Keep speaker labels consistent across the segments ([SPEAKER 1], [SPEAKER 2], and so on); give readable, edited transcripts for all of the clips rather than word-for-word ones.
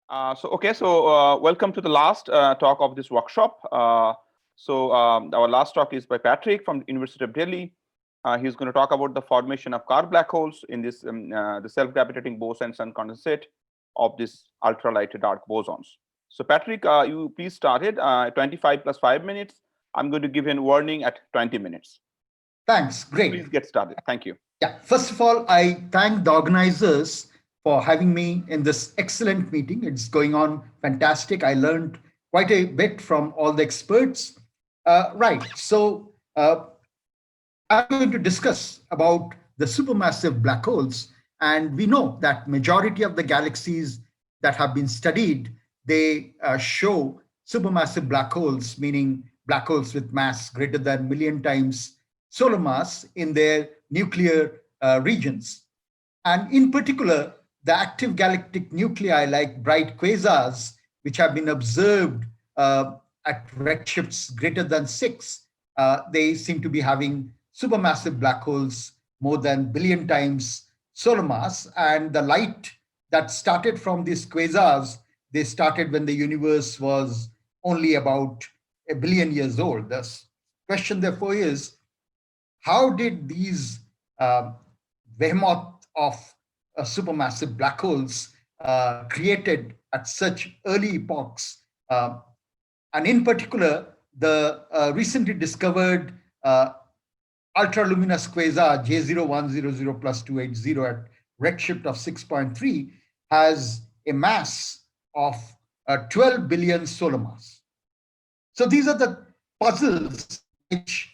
[SPEAKER 1] Welcome to the last talk of this workshop. Our last talk is by Patrick from the University of Delhi. He's going to talk about the formation of Kerr black holes in this the self-gravitating Bose-Einstein condensate of this ultralight dark bosons. So Patrick, you please start it. 25 plus 5 minutes. I'm going to give you a warning at 20 minutes.
[SPEAKER 2] Thanks. Great.
[SPEAKER 1] Please get started. Thank you.
[SPEAKER 2] Yeah. First of all, I thank the organizers for having me in this excellent meeting. It's going on fantastic. I learned quite a bit from all the experts. Right. So I'm going to discuss about the supermassive black holes. And we know that majority of the galaxies that have been studied, they show supermassive black holes, meaning black holes with mass greater than 1 million times solar mass in their nuclear regions. And in particular, the active galactic nuclei like bright quasars, which have been observed at redshifts greater than 6, they seem to be having supermassive black holes more than 1 billion times solar mass. And the light that started from these quasars, they started when the universe was only about 1 billion years old. The question therefore is, how did these behemoth of supermassive black holes created at such early epochs? And in particular, the recently discovered ultraluminous quasar J0100 plus 280 at redshift of 6.3 has a mass of 12 billion solar mass. So these are the puzzles which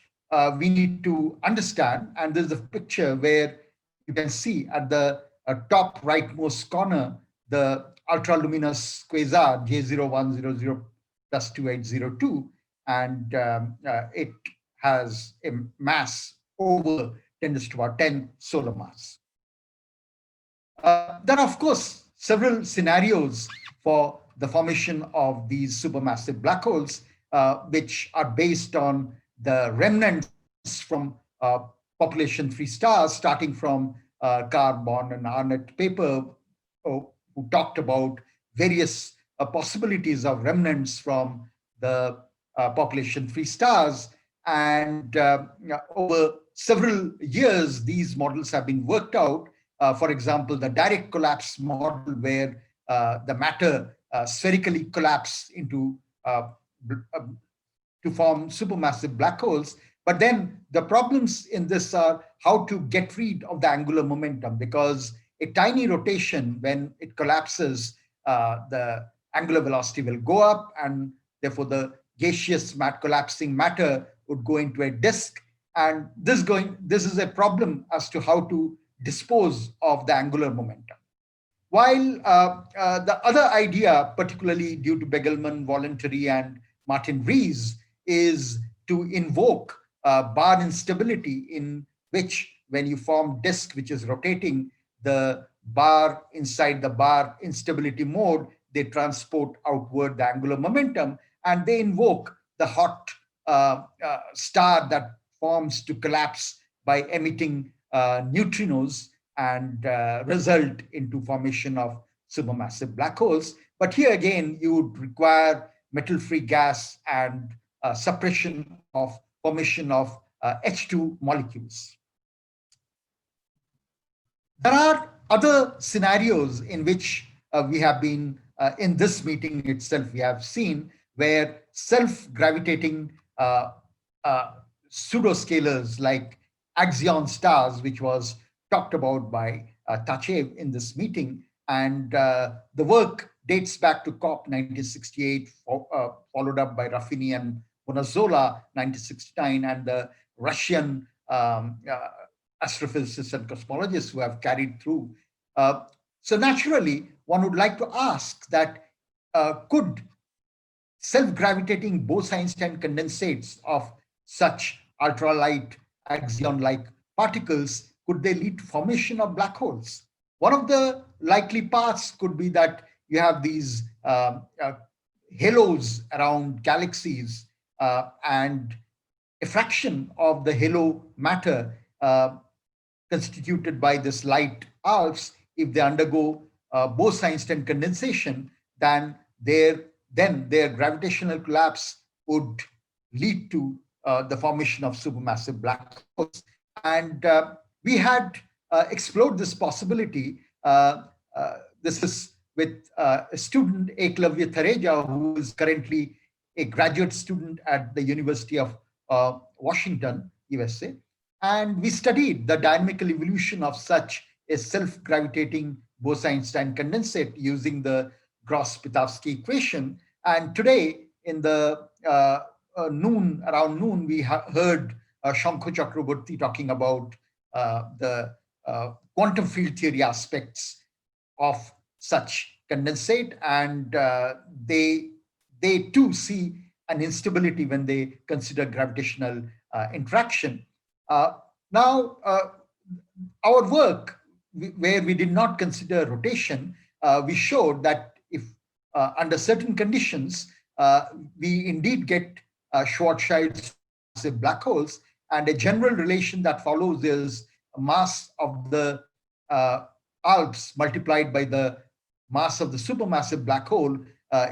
[SPEAKER 2] we need to understand. And there's a picture where you can see at the top rightmost corner, the ultraluminous quasar J0100 plus 2802, and it has a mass over 10 to the power 10 solar mass. There are, of course, several scenarios for the formation of these supermassive black holes, which are based on the remnants from population-free stars, starting from Carbon and Arnett paper, who talked about various possibilities of remnants from the population-free stars. And over several years, these models have been worked out. For example, the direct collapse model, where the matter spherically collapse into to form supermassive black holes. But then the problems in this are how to get rid of the angular momentum, because a tiny rotation, when it collapses, the angular velocity will go up, and therefore the gaseous collapsing matter would go into a disk. And this is a problem as to how to dispose of the angular momentum. While the other idea, particularly due to Begelman, Voluntary, and Martin Rees, is to invoke bar instability, in which when you form disk which is rotating, the bar inside the bar instability mode, they transport outward the angular momentum, and they invoke the hot star that forms to collapse by emitting neutrinos and result into formation of supermassive black holes. But here again, you would require metal-free gas and suppression of formation of H2 molecules. There are other scenarios in which we have been, in this meeting itself, we have seen where self-gravitating pseudo-scalars like AXION stars, which was talked about by Tachev in this meeting, and the work dates back to COP 1968, followed up by Raffini and Bonazzola 1969, and the Russian astrophysicists and cosmologists who have carried through. So naturally, one would like to ask that could self-gravitating Bose-Einstein condensates of such ultralight axion-like particles, could they lead to formation of black holes? One of the likely paths could be that you have these halos around galaxies, and a fraction of the halo matter constituted by this light ALPs, if they undergo Bose-Einstein condensation, then their gravitational collapse would lead to the formation of supermassive black holes. And we had explored this possibility. This is with a student, Eklavya Thareja, who is currently a graduate student at the University of Washington, USA. And we studied the dynamical evolution of such a self-gravitating Bose-Einstein condensate using the Gross-Pitowsky equation. And today, in the around noon, we heard Shankhu Chakraborty talking about the quantum field theory aspects of such condensate, and they too see an instability when they consider gravitational interaction. Now, our work, where we did not consider rotation, we showed that if under certain conditions, we indeed get Schwarzschild black holes, and a general relation that follows is mass of the ALPs multiplied by the mass of the supermassive black hole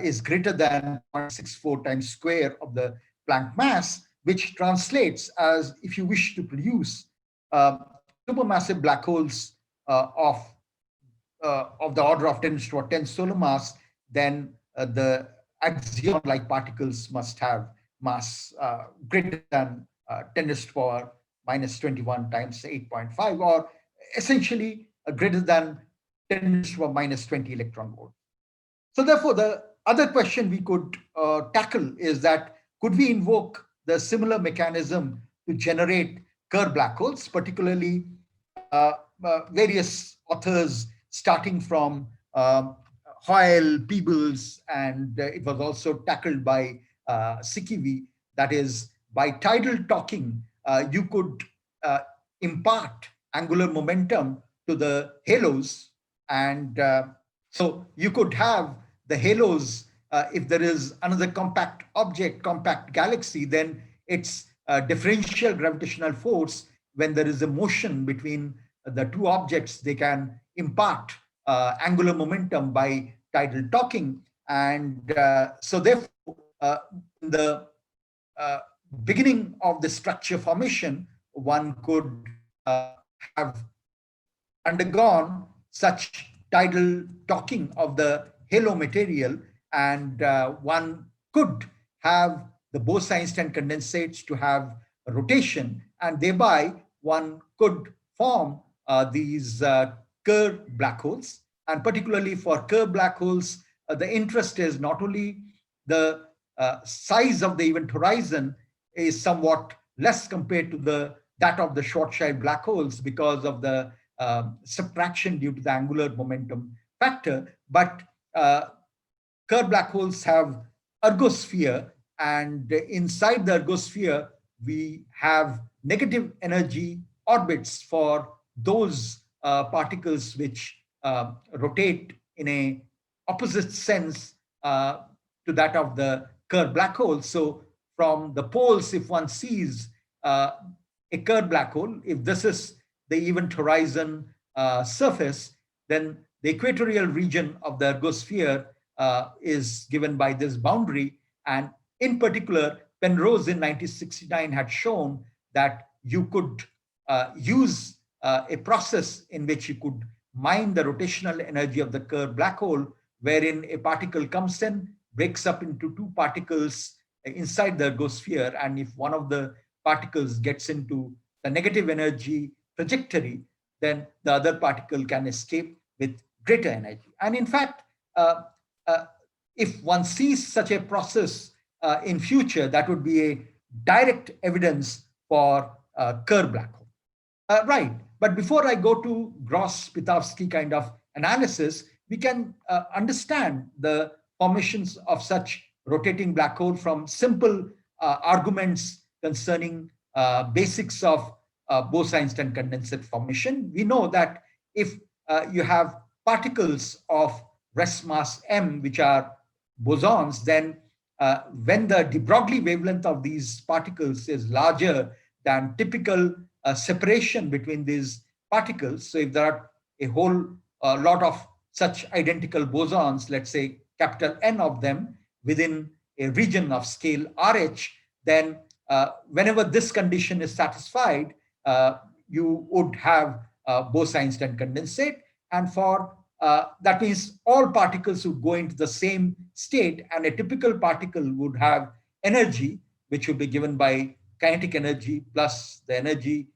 [SPEAKER 2] is greater than 0.64 times square of the Planck mass, which translates as, if you wish to produce supermassive black holes of the order of 10 to the 10 solar mass, then the axion-like particles must have mass greater than 10 to the power minus 21 times 8.5, or essentially greater than 10 to the power minus 20 electron volt. So therefore, the other question we could tackle is that, could we invoke the similar mechanism to generate Kerr black holes, particularly various authors starting from Hoyle, Peebles, and it was also tackled by Sikivi, that is, by tidal talking, you could impart angular momentum to the halos, and so you could have the halos, if there is another compact object, compact galaxy, then its differential gravitational force, when there is a motion between the two objects, they can impart angular momentum by tidal talking. And so therefore, in the beginning of the structure formation, one could have undergone such tidal talking of the halo material, and one could have the Bose-Einstein condensates to have rotation, and thereby one could form these Kerr black holes. And particularly for Kerr black holes, the interest is not only the size of the event horizon is somewhat less compared to that of the Schwarzschild black holes because of the subtraction due to the angular momentum factor, but Kerr black holes have ergosphere, and inside the ergosphere, we have negative energy orbits for those particles which rotate in a opposite sense to that of the Kerr black hole. So from the poles, if one sees a Kerr black hole, if this is the event horizon surface, then the equatorial region of the ergosphere is given by this boundary. And in particular, Penrose in 1969 had shown that you could use a process in which you could mine the rotational energy of the Kerr black hole, wherein a particle comes in, breaks up into two particles inside the ergosphere, and if one of the particles gets into the negative energy trajectory, then the other particle can escape with greater energy. And in fact, if one sees such a process in future, that would be a direct evidence for Kerr black hole. Right, but before I go to Gross-Pitowsky kind of analysis, we can understand the formations of such rotating black hole from simple arguments concerning basics of Bose-Einstein condensate formation. We know that if you have particles of rest mass m, which are bosons, then when the de Broglie wavelength of these particles is larger than typical separation between these particles, so if there are a whole lot of such identical bosons, let's say capital N of them within a region of scale RH, then whenever this condition is satisfied, you would have Bose-Einstein condensate. And for that means all particles would go into the same state, and a typical particle would have energy, which would be given by kinetic energy plus the energy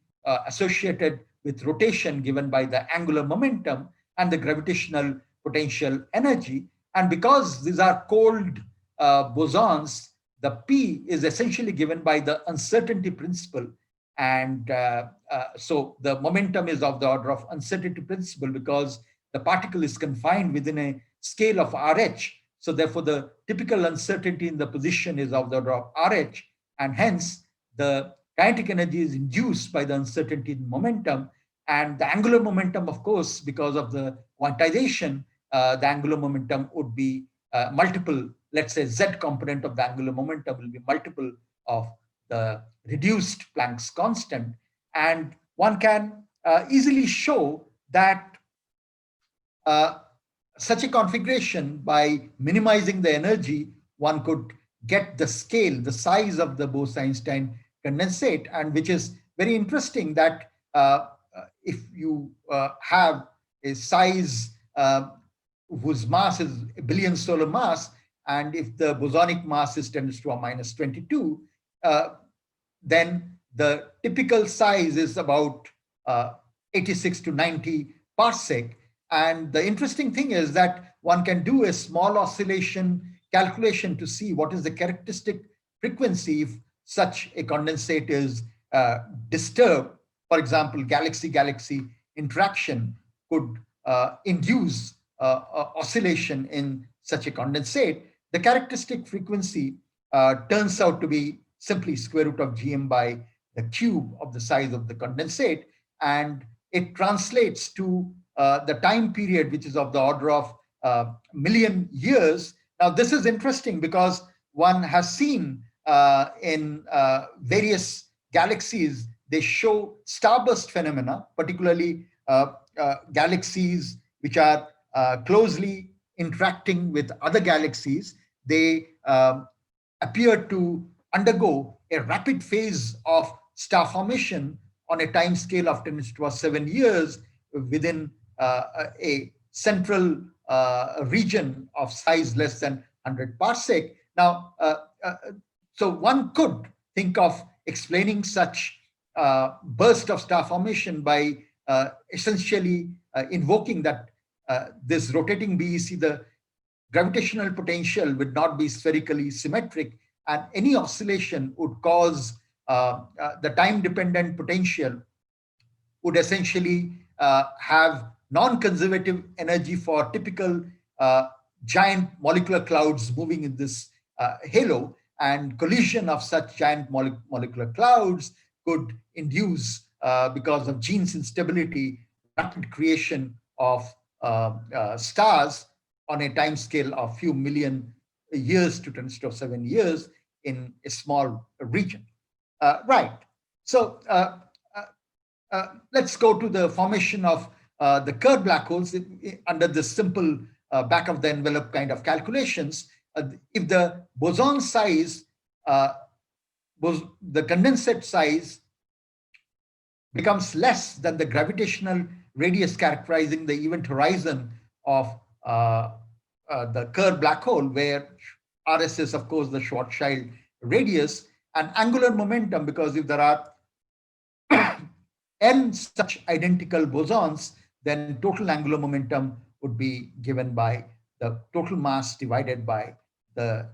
[SPEAKER 2] associated with rotation given by the angular momentum and the gravitational potential energy. And because these are cold bosons, the P is essentially given by the uncertainty principle. And so the momentum is of the order of uncertainty principle because the particle is confined within a scale of RH. So therefore, the typical uncertainty in the position is of the order of RH. And hence, the kinetic energy is induced by the uncertainty in momentum. And the angular momentum, of course, because of the quantization, the angular momentum would be multiple. Let's say Z component of the angular momentum will be multiple of the reduced Planck's constant. And one can easily show that such a configuration, by minimizing the energy, one could get the scale, the size of the Bose-Einstein condensate, and which is very interesting that if you have a size whose mass is a billion solar mass, and if the bosonic mass is 10 to the minus 22, then the typical size is about 86 to 90 parsec. And the interesting thing is that one can do a small oscillation calculation to see what is the characteristic frequency if such a condensate is disturbed. For example, galaxy-galaxy interaction could induce oscillation in such a condensate. The characteristic frequency turns out to be simply square root of gm by the cube of the size of the condensate, and it translates to the time period, which is of the order of million years. Now, this is interesting because one has seen in various galaxies, they show starburst phenomena, particularly galaxies which are closely interacting with other galaxies. They appear to undergo a rapid phase of star formation on a time scale of 10 to the 7 years within a central region of size less than 100 parsec. Now, so one could think of explaining such burst of star formation by essentially invoking that this rotating BEC, the gravitational potential would not be spherically symmetric, and any oscillation would cause the time-dependent potential would essentially have non-conservative energy for typical giant molecular clouds moving in this halo, and collision of such giant molecular clouds could induce, because of Jeans instability, rapid creation of stars on a time scale of few million years to 10 to the 7 years in a small region. Right. So let's go to the formation of the Kerr black holes under this simple back of the envelope kind of calculations. If the boson size, the condensate size becomes less than the gravitational radius characterizing the event horizon of the Kerr black hole, where RS is, of course, the Schwarzschild radius, and angular momentum, because if there are n such identical bosons, then total angular momentum would be given by the total mass divided by the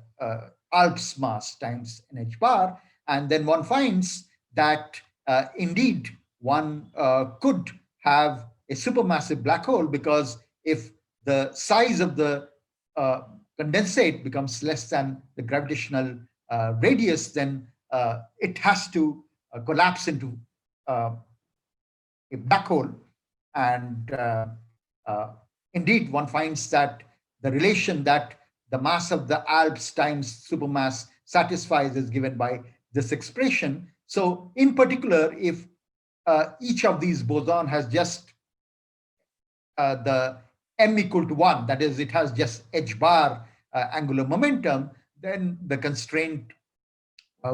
[SPEAKER 2] ALP's mass times nh bar. And then one finds that indeed one could have a supermassive black hole, because if the size of the condensate becomes less than the gravitational radius, then it has to collapse into a black hole. And indeed, one finds that the relation that the mass of the ALPS times supermass satisfies is given by this expression. So in particular, if each of these boson has just the m equal to 1, that is, it has just h bar angular momentum, then the constraint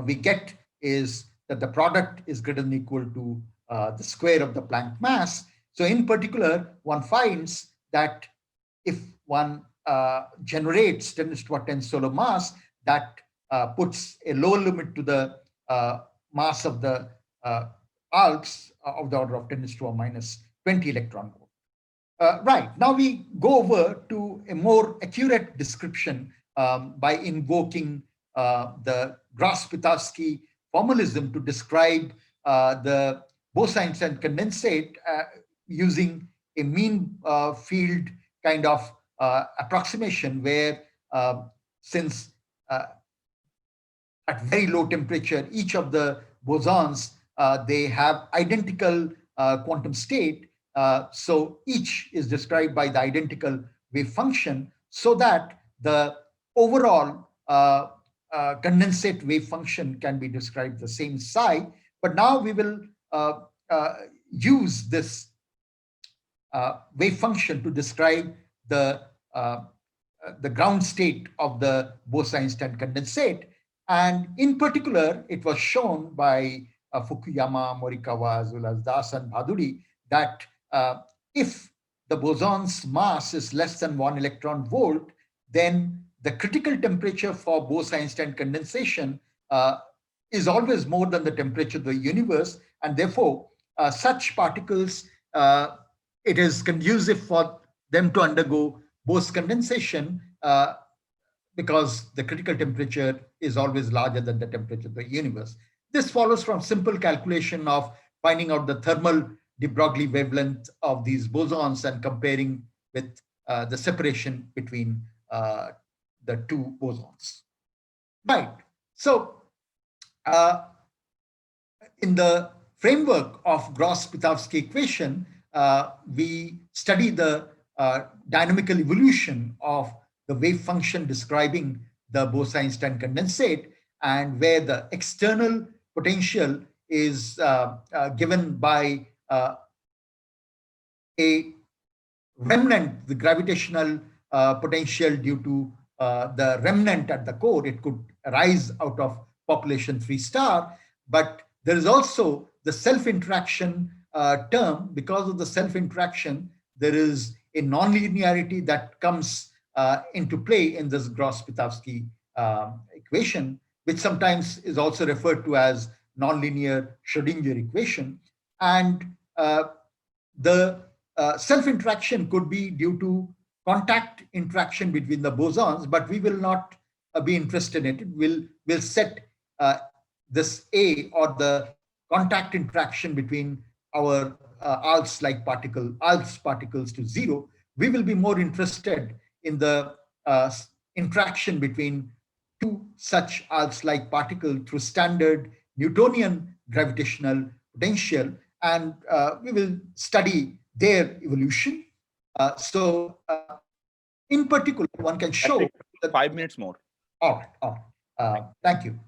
[SPEAKER 2] we get is that the product is greater than or equal to the square of the Planck mass. So in particular, one finds that if one generates 10 to the power 10 solar mass, that puts a lower limit to the mass of the ALPs of the order of 10 to the power minus 20 electron volt. Right, now we go over to a more accurate description by invoking the Gross-Pitowsky formalism to describe the Bose-Einstein condensate using a mean field kind of approximation where since at very low temperature, each of the bosons, they have identical quantum state. So each is described by the identical wave function so that the overall condensate wave function can be described the same psi. But now we will use this wave function to describe the ground state of the Bose-Einstein condensate. And in particular, it was shown by Fukuyama, Morikawa, as well as Das and Bhaduri, that if the boson's mass is less than 1 electron volt, then the critical temperature for Bose-Einstein condensation is always more than the temperature of the universe. And therefore, such particles, it is conducive for them to undergo Bose condensation because the critical temperature is always larger than the temperature of the universe. This follows from simple calculation of finding out the thermal de Broglie wavelength of these bosons and comparing with the separation between the two bosons. Right. So in the framework of Gross-Pitowsky equation, we study the dynamical evolution of the wave function describing the Bose-Einstein condensate, and where the external potential is given by a remnant, the gravitational potential due to the remnant at the core. It could arise out of population 3 star, but there is also the self-interaction term. Because of the self-interaction, there is a nonlinearity that comes into play in this Gross-Pitowsky equation, which sometimes is also referred to as nonlinear Schrodinger equation. And the self-interaction could be due to contact interaction between the bosons, but we will not be interested in it. We'll set this A, or the contact interaction between our ALPS-like ALPS particles to 0. We will be more interested in the interaction between two such ALPS-like particles through standard Newtonian gravitational potential, and we will study their evolution. In particular, one can show that
[SPEAKER 1] 5 minutes more.
[SPEAKER 2] All right. Thank you.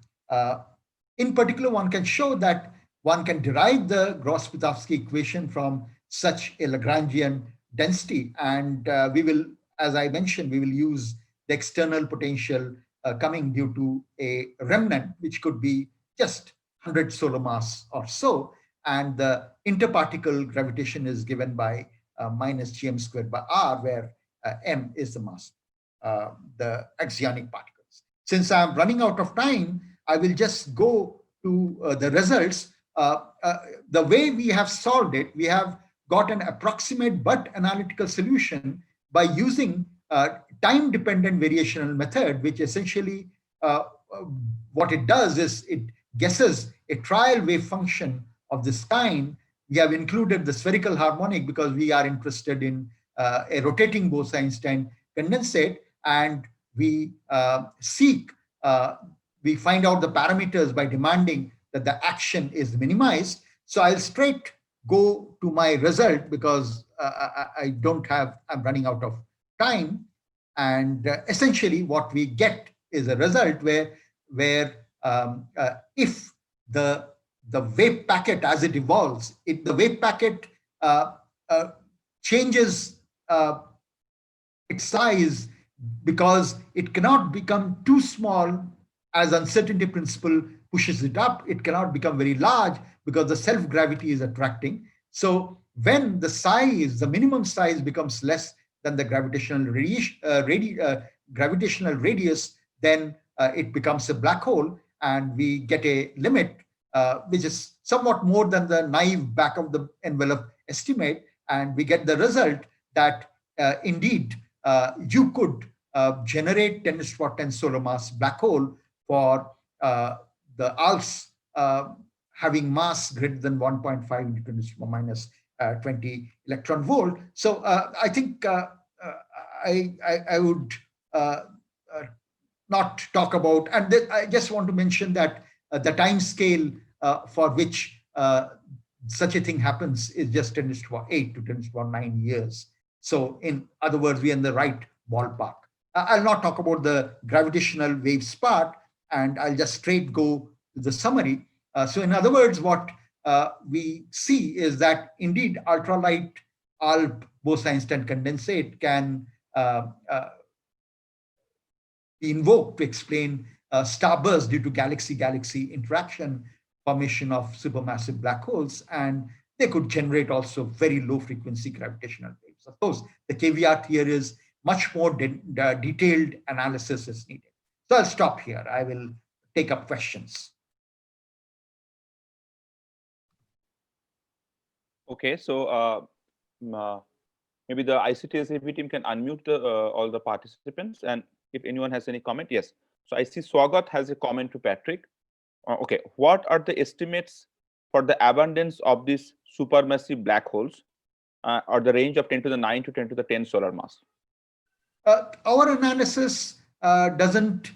[SPEAKER 2] In particular, one can show that one can derive the Gross-Pitowsky equation from such a Lagrangian density, and we will, as I mentioned, we will use the external potential coming due to a remnant, which could be just 100 solar mass or so, and the interparticle gravitation is given by minus gm squared by r, where m is the mass, the axionic particles. Since I'm running out of time, I will just go to the results. The way we have solved it, we have got an approximate but analytical solution by using time-dependent variational method, which essentially what it does is it guesses a trial wave function of this kind. We have included the spherical harmonic because we are interested in a rotating Bose-Einstein condensate, and we we find out the parameters by demanding that the action is minimized. So I'll straight go to my result because I'm running out of time. And essentially what we get is a result where if the wave packet as it evolves, if the wave packet changes its size because it cannot become too small as uncertainty principle pushes it up. It cannot become very large because the self-gravity is attracting. So when the size, the minimum size becomes less than the gravitational radius, then it becomes a black hole, and we get a limit which is somewhat more than the naive back of the envelope estimate, and we get the result that indeed you could generate 10 to the power 10 solar mass black hole for the ALPs having mass greater than 1.5 into 10 to the power minus 20 electron volt. So I think I would not talk about, and I just want to mention that the time scale for which such a thing happens is just 10 to the power 8 to 10 to the power 9 years. So in other words, we are in the right ballpark. I'll not talk about the gravitational waves part, and I'll just straight go to the summary. So in other words, what we see is that indeed ultralight ALP-Bose-Einstein condensate can be invoked to explain starbursts due to galaxy-galaxy interaction, formation of supermassive black holes, and they could generate also very low frequency gravitational waves. Of course, the caveat here is much more detailed analysis is needed. So I'll stop here. I will take up questions.
[SPEAKER 1] Okay, so maybe the ICT-SAP team can unmute all the participants, and if anyone has any comment, yes. So I see Swagat has a comment to Patrick. Okay, what are the estimates for the abundance of these supermassive black holes, or the range of 10 to the 9 to 10 to the 10 solar mass?
[SPEAKER 2] Our analysis doesn't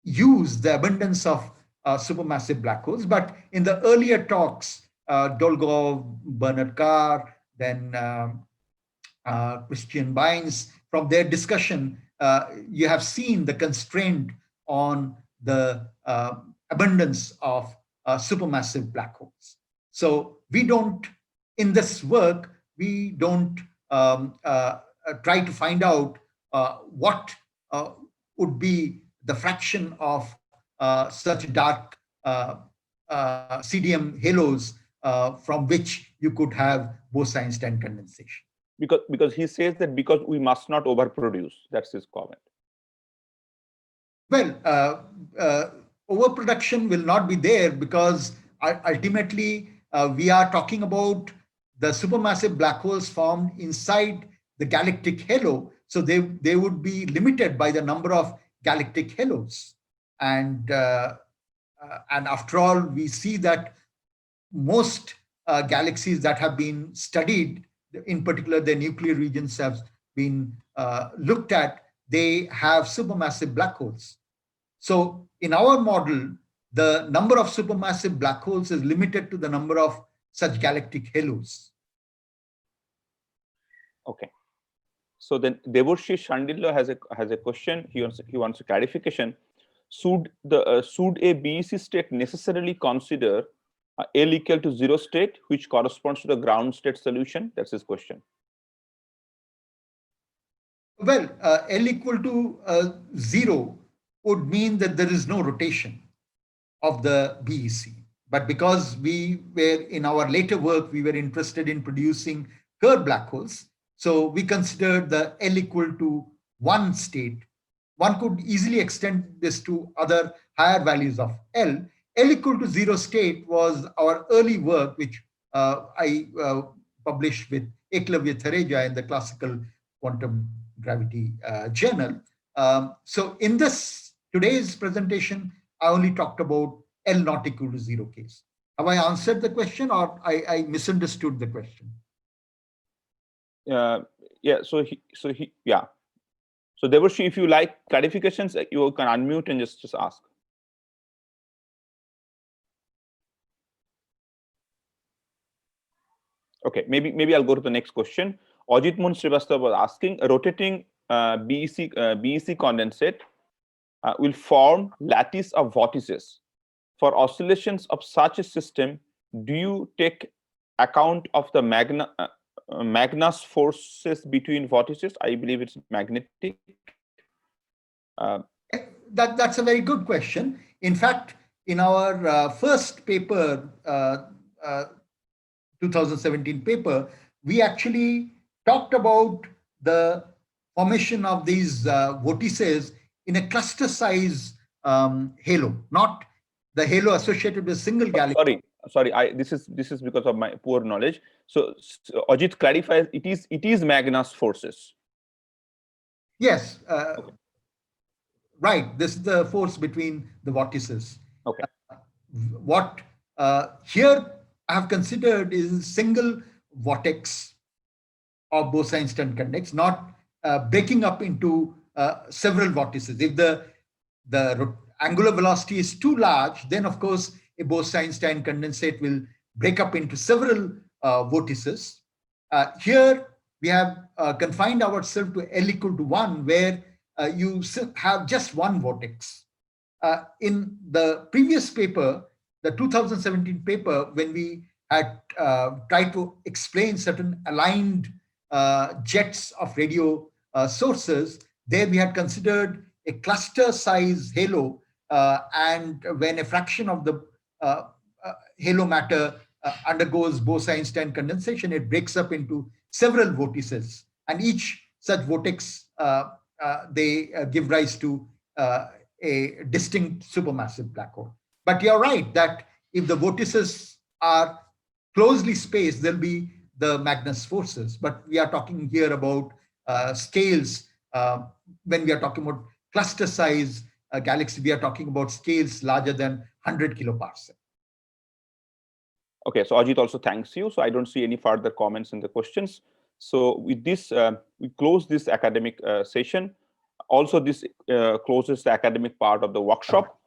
[SPEAKER 2] use the abundance of supermassive black holes, but in the earlier talks, Dolgov, Bernard Carr, then Christian Bynes, from their discussion, you have seen the constraint on the abundance of supermassive black holes. So we don't, in this work, we don't try to find out what would be the fraction of such dark CDM halos from which you could have Bose-Einstein condensation.
[SPEAKER 1] Because he says that because we must not overproduce. That's his comment.
[SPEAKER 2] Well, overproduction will not be there because ultimately we are talking about the supermassive black holes formed inside the galactic halo. So they would be limited by the number of galactic halos. And after all, we see that most galaxies that have been studied, in particular the nuclear regions have been looked at, they have supermassive black holes. So in our model, the number of supermassive black holes is limited to the number of such galactic halos.
[SPEAKER 1] Okay. So then Devorshi Shandillo has a question. He wants a clarification. Should a BEC state necessarily consider L equal to 0 state, which corresponds to the ground state solution? That's his question.
[SPEAKER 2] Well, L equal to 0 would mean that there is no rotation of the BEC. But because we were, in our later work, we were interested in producing Kerr black holes, so we considered the L equal to 1 state. One could easily extend this to other higher values of L. L equal to 0 state was our early work, which I published with Eklavya Thareja in the Classical Quantum Gravity Journal. So in today's presentation, I only talked about L not equal to 0 case. Have I answered the question, or I misunderstood the question?
[SPEAKER 1] Yeah. So yeah. So Devorshi, if you like clarifications, you can unmute and just ask. Okay, maybe I'll go to the next question. Ajit Mohan Srivastava was asking, rotating BEC condensate will form lattice of vortices. For oscillations of such a system, do you take account of the Magnus forces between vortices? I believe it's magnetic.
[SPEAKER 2] That's a very good question. In fact, in our first paper, 2017 paper, we actually talked about the formation of these vortices in a cluster size halo, not the halo associated with single galaxy.
[SPEAKER 1] Sorry. This is because of my poor knowledge. So Ajit clarifies. It is Magnus forces.
[SPEAKER 2] Yes. Right. This is the force between the vortices.
[SPEAKER 1] Okay.
[SPEAKER 2] What here I have considered is single vortex of Bose-Einstein condensates, not breaking up into several vortices. If the angular velocity is too large, then of course a Bose-Einstein condensate will break up into several vortices. Here we have confined ourselves to L equal to 1, where you have just one vortex. In the previous paper, the 2017 paper, when we had tried to explain certain aligned jets of radio sources, there we had considered a cluster size halo, and when a fraction of the halo matter undergoes Bose-Einstein condensation, it breaks up into several vortices, and each such vortex they give rise to a distinct supermassive black hole. But you're right that if the vortices are closely spaced, there'll be the Magnus forces. But we are talking here about scales. When we are talking about cluster size galaxy, we are talking about scales larger than 100 kiloparsec.
[SPEAKER 1] Okay, so Ajit also thanks you. So I don't see any further comments in the questions. So with this, we close this academic session. Also, this closes the academic part of the workshop.